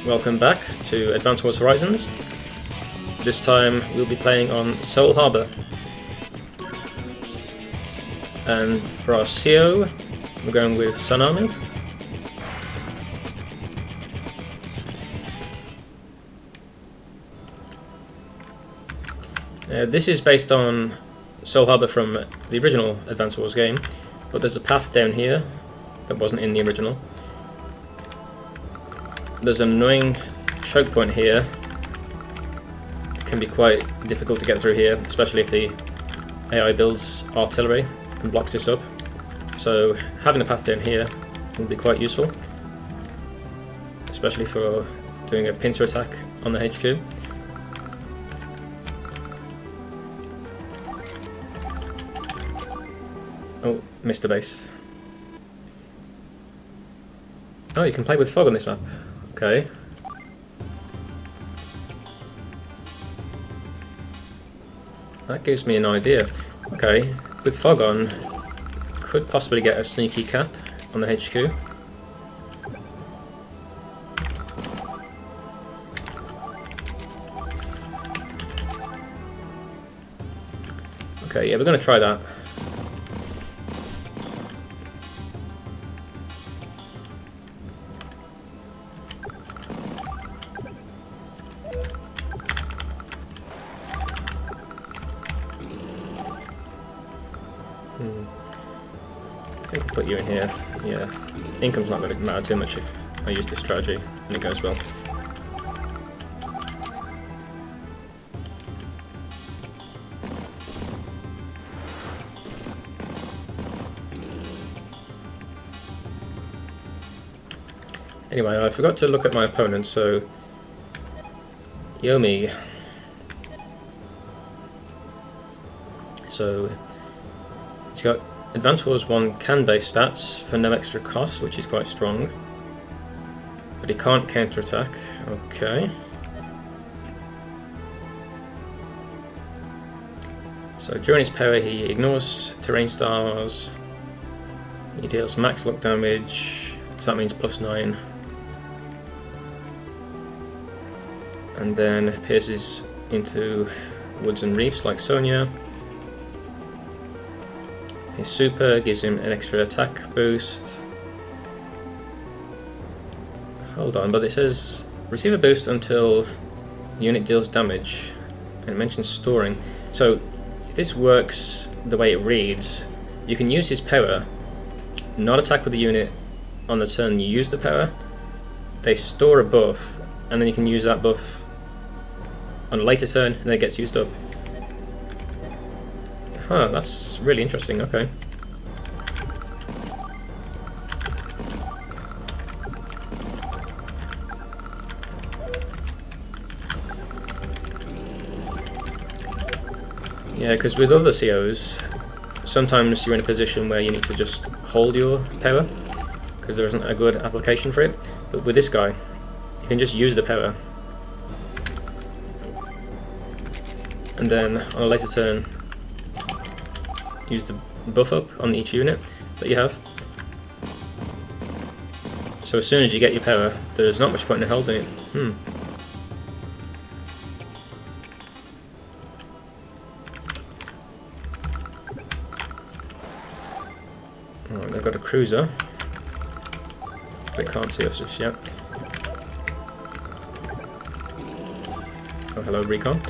welcome back to Advance Wars Horizons. This time we'll be playing on Soul Harbour. And for our CO, we're going with Sun Army. This is based on Soul Harbour from the original Advance Wars game, but there's a path down here that wasn't in the original. There's an annoying choke point here. It can be quite difficult to get through here, especially if the AI builds artillery and blocks this up. So having a path down here will be quite useful, especially for doing a pincer attack on the HQ. Oh, missed the base. Oh, you can play with fog on this map. Okay. That gives me an idea. Okay, with fog on, could possibly get a sneaky cap on the HQ. Okay, yeah, we're going to try that. I think I'll put you in here. Yeah, income's not going to matter too much if I use this strategy and it goes well. Anyway, I forgot to look at my opponent, so Yomi. So he's got Advance Wars 1 can-based stats for no extra cost, which is quite strong. But he can't counter-attack. Okay. So during his power he ignores terrain stars. He deals max luck damage, so that means +9. And then pierces into woods and reefs like Sonia. His super gives him an extra attack boost. Hold on, but it says receive a boost until unit deals damage, and it mentions storing. So if this works the way it reads, you can use his power, not attack with the unit on the turn you use the power. They store a buff, and then you can use that buff on a later turn, and then it gets used up. Huh, that's really interesting, okay. Yeah, because with other COs, sometimes you're in a position where you need to just hold your power, because there isn't a good application for it. But with this guy, you can just use the power. And then on a later turn, use the buff up on each unit that you have. So as soon as you get your power, there's not much point in holding it. Oh, they've got a cruiser. They can't see us just yet. Oh, hello, recon.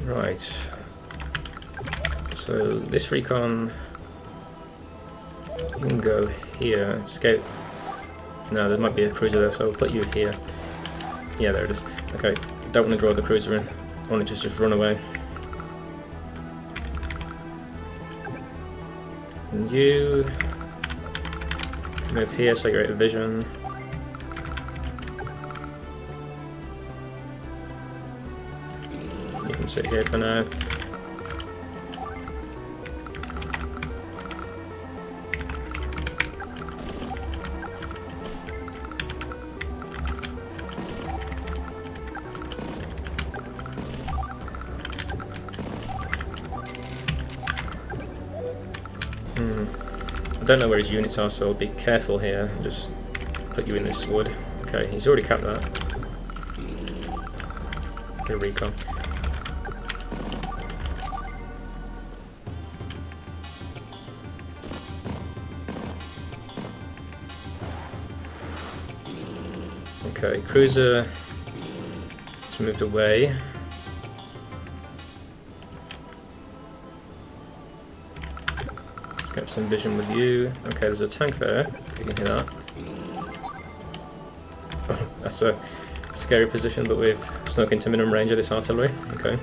Right, so this recon, you can go here, scout. No, there might be a cruiser there, so I'll put you here. Yeah, there it is. Okay, don't want to draw the cruiser in, I want it to just run away. And you move here so you're out of vision. can sit here for now. I don't know where his units are, so I'll be careful here. Just put you in this wood. Okay, he's already capped that. Get a recon. Okay, cruiser has moved away. Let's get some vision with you. Okay, there's a tank there. You can hear that. Oh, that's a scary position, but we've snuck into minimum range of this artillery. Okay.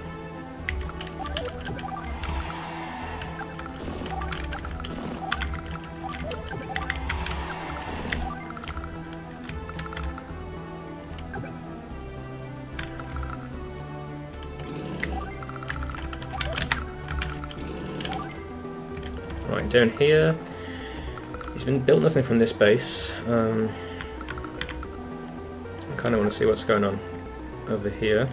Right, down here, he's been built nothing from this base. I kind of want to see what's going on over here.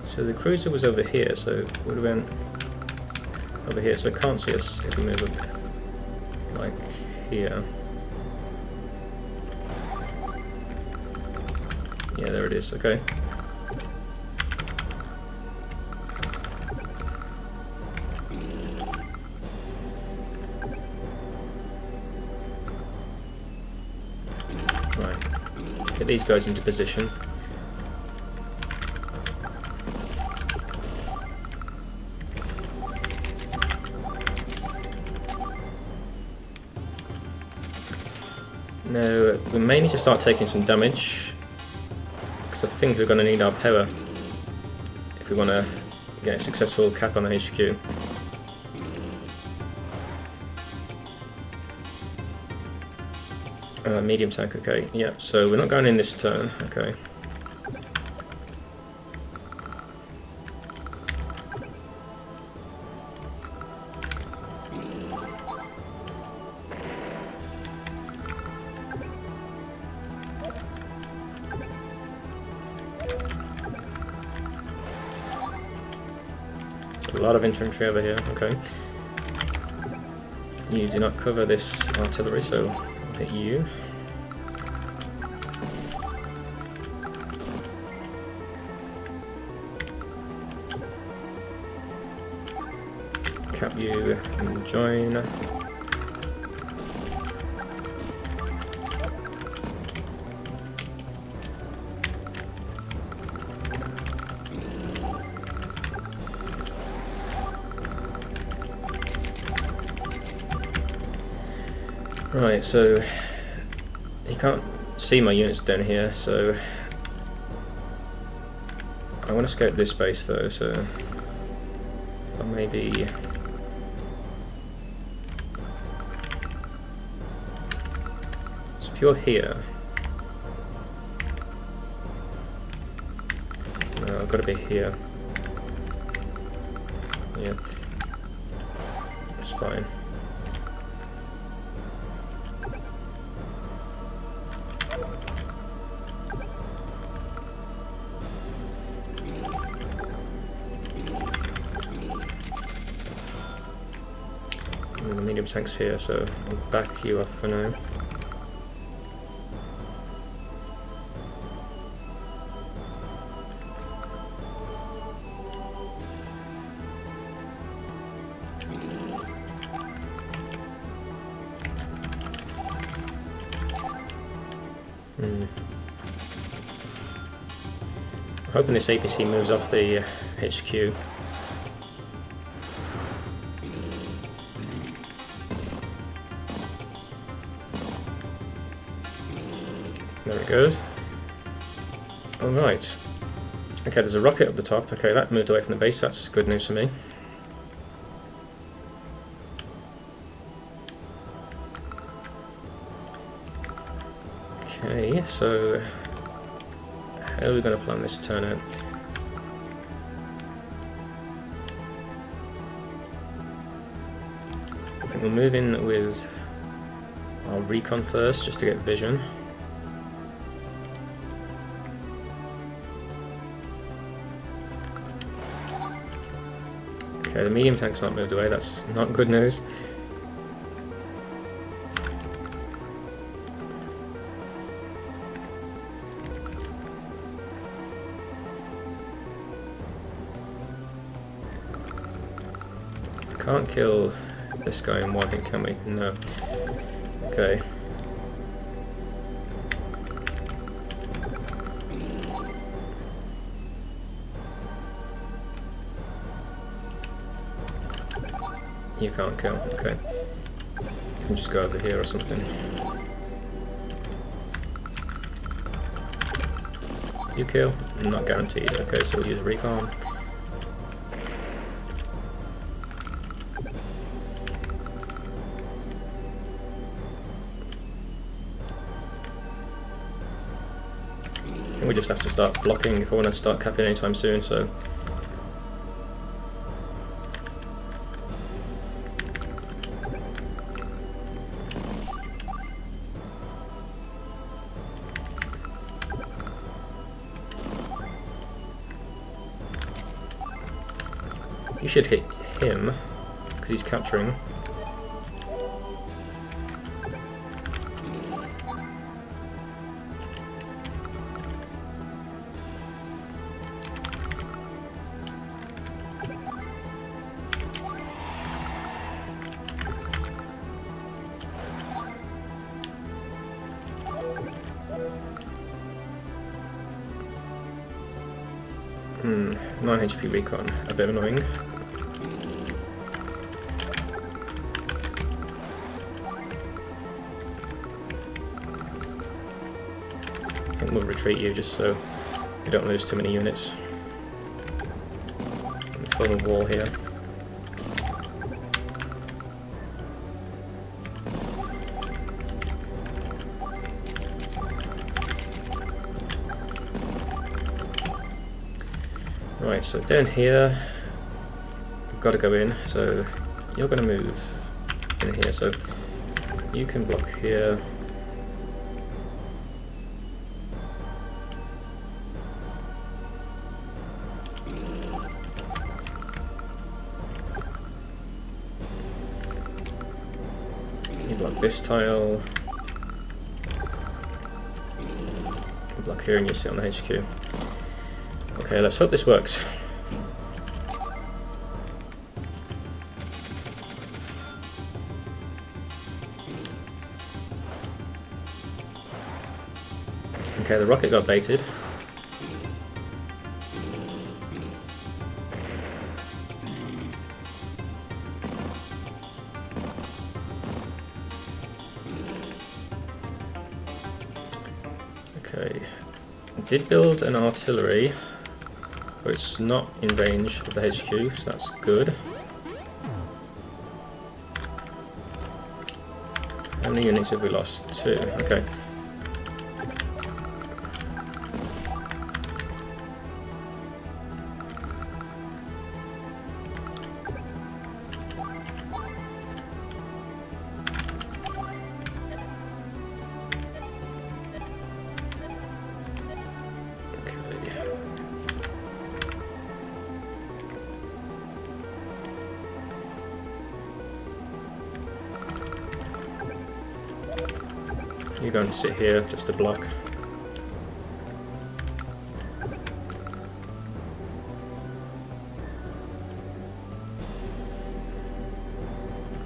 So the cruiser was over here, so it would have been over here, so it can't see us if we move up like here. Yeah, there it is, okay. Get these guys into position. Now, we may need to start taking some damage, because I think we're going to need our power if we want to get a successful cap on the HQ. Medium tank, okay, yeah, so we're not going in this turn, okay. So a lot of infantry over here, okay. You do not cover this artillery, so I'll hit you. Cap you and join. Right, so you can't see my units down here, so I want to scope this base though, so if I maybe if you're here, no, I've got to be here. Yeah, that's fine. And the medium tank's here, so I'll back you off for now. I'm hoping this APC moves off the HQ. There it goes. Alright. Okay, there's a rocket up the top. Okay, that moved away from the base. That's good news for me. Okay, so How are we going to plan this turn out? I think we'll move in with our recon first, just to get vision. Okay, the medium tank's not moved away, that's not good news. Can't kill this guy in one hit, can we? No. Okay. You can't kill, okay. You can just go over here or something. Do you kill? Not guaranteed. Okay, so we'll use recon. I think we just have to start blocking if we want to start capping anytime soon, so... You should hit him, because he's capturing. Hmm, 9 HP recon, a bit annoying. I think we'll retreat you just so we don't lose too many units. And form a wall here. Right, so down here, we've got to go in, so you're going to move in here, so you can block here. You block this tile. You block here and you sit on the HQ. Okay, let's hope this works. Okay, the rocket got baited. Okay, I did build an artillery, but it's not in range of the HQ, so that's good. How many units have we lost? 2, okay. You're going to sit here just to block.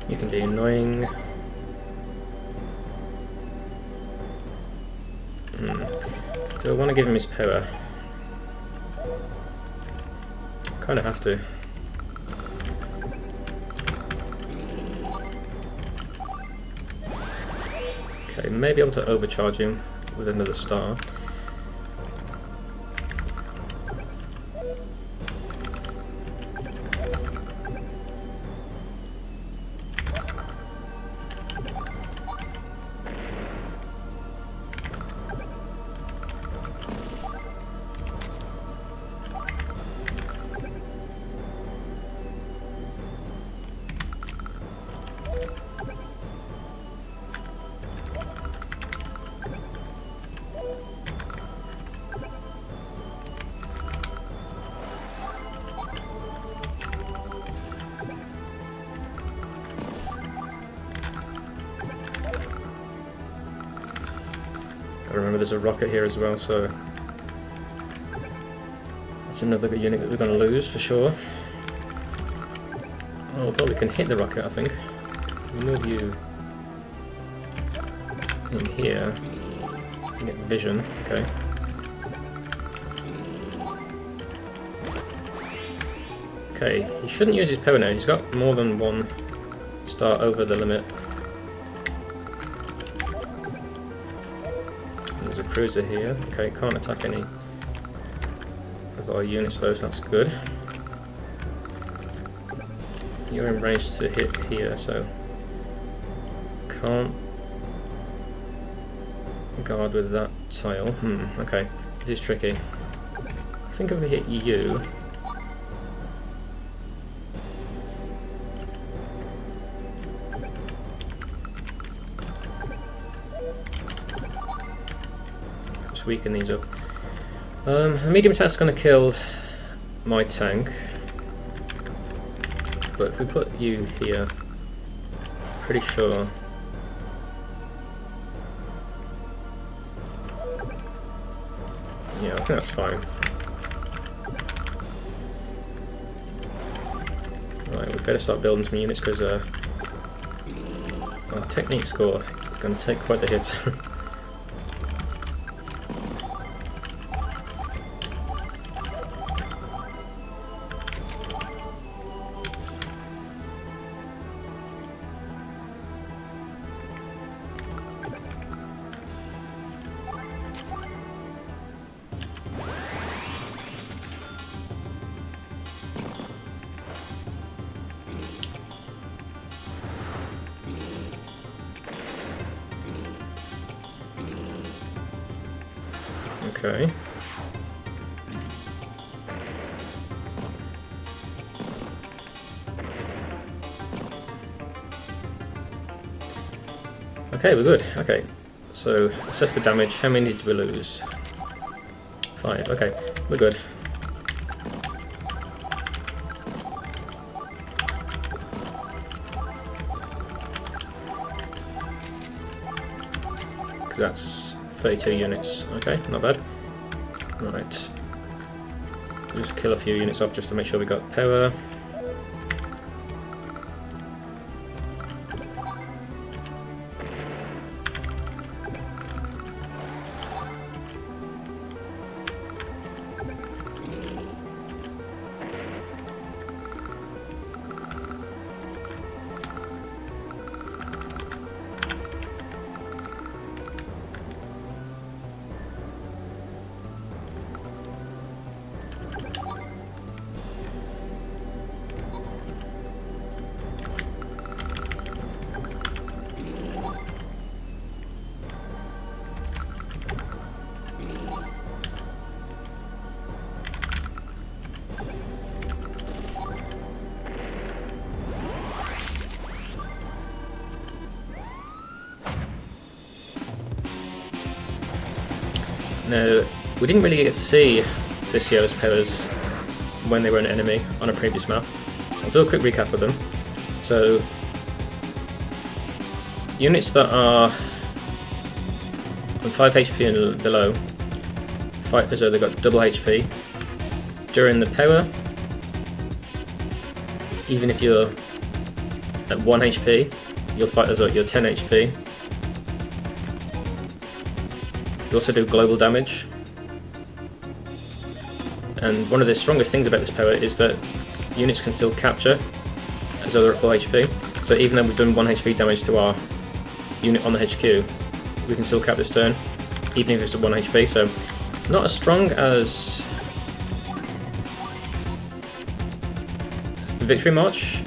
You can be annoying. Do I want to give him his power? Kind of have to. Okay, may be able to overcharge him with another star. I remember there's a rocket here as well, so that's another unit that we're going to lose for sure. Although we can hit the rocket, I think. Move you in here. Get vision, okay. Okay, he shouldn't use his power now. He's got more than one star over the limit. There's a cruiser here. Okay, can't attack any of our units though, so that's good. You're in range to hit here, so can't guard with that tile. Okay. This is tricky. I think if we hit you... Just weaken these up. A medium attack's going to kill my tank. But if we put you here, pretty sure... Yeah, I think that's fine. Right, we better start building some units because our technique score is going to take quite the hit. Okay. Okay, we're good. Okay, so assess the damage. How many did we lose? 5. Okay, we're good. Because that's 32 units. Okay, not bad. Right. Just kill a few units off just to make sure we got power. Now, we didn't really get to see the Sierra's powers when they were an enemy on a previous map. I'll do a quick recap of them. So, units that are on 5 HP and below fight as though they've got double HP. During the power, even if you're at 1 HP, you'll fight as though you're 10 HP. You also do global damage, and one of the strongest things about this power is that units can still capture as though they're at full HP. So even though we've done 1 HP damage to our unit on the HQ, we can still cap this turn, even if it's at 1 HP. So it's not as strong as Victory March,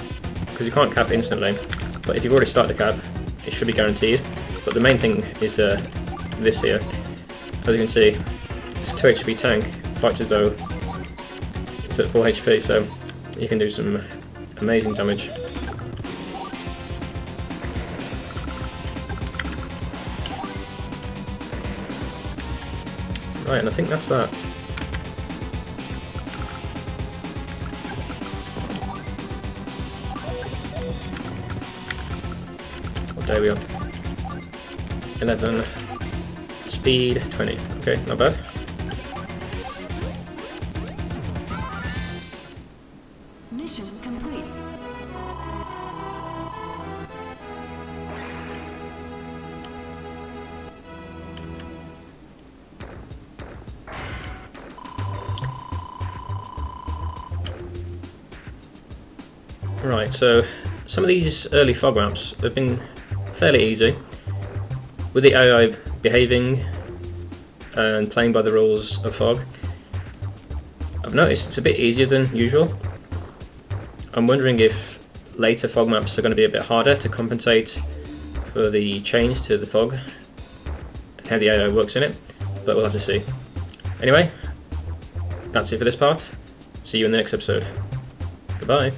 because you can't cap instantly, but if you've already started the cap, it should be guaranteed. But the main thing is this here. As you can see, it's a 2 HP tank, fights as though it's at 4 HP, so you can do some amazing damage. Right, and I think that's that. What day are we on? 11. Speed 20. Okay, not bad. Mission complete. Right, so some of these early fog maps have been fairly easy, with the AI behaving and playing by the rules of fog. I've noticed it's a bit easier than usual. I'm wondering if later fog maps are going to be a bit harder to compensate for the change to the fog and how the AI works in it, but we'll have to see. Anyway, that's it for this part. See you in the next episode. Goodbye.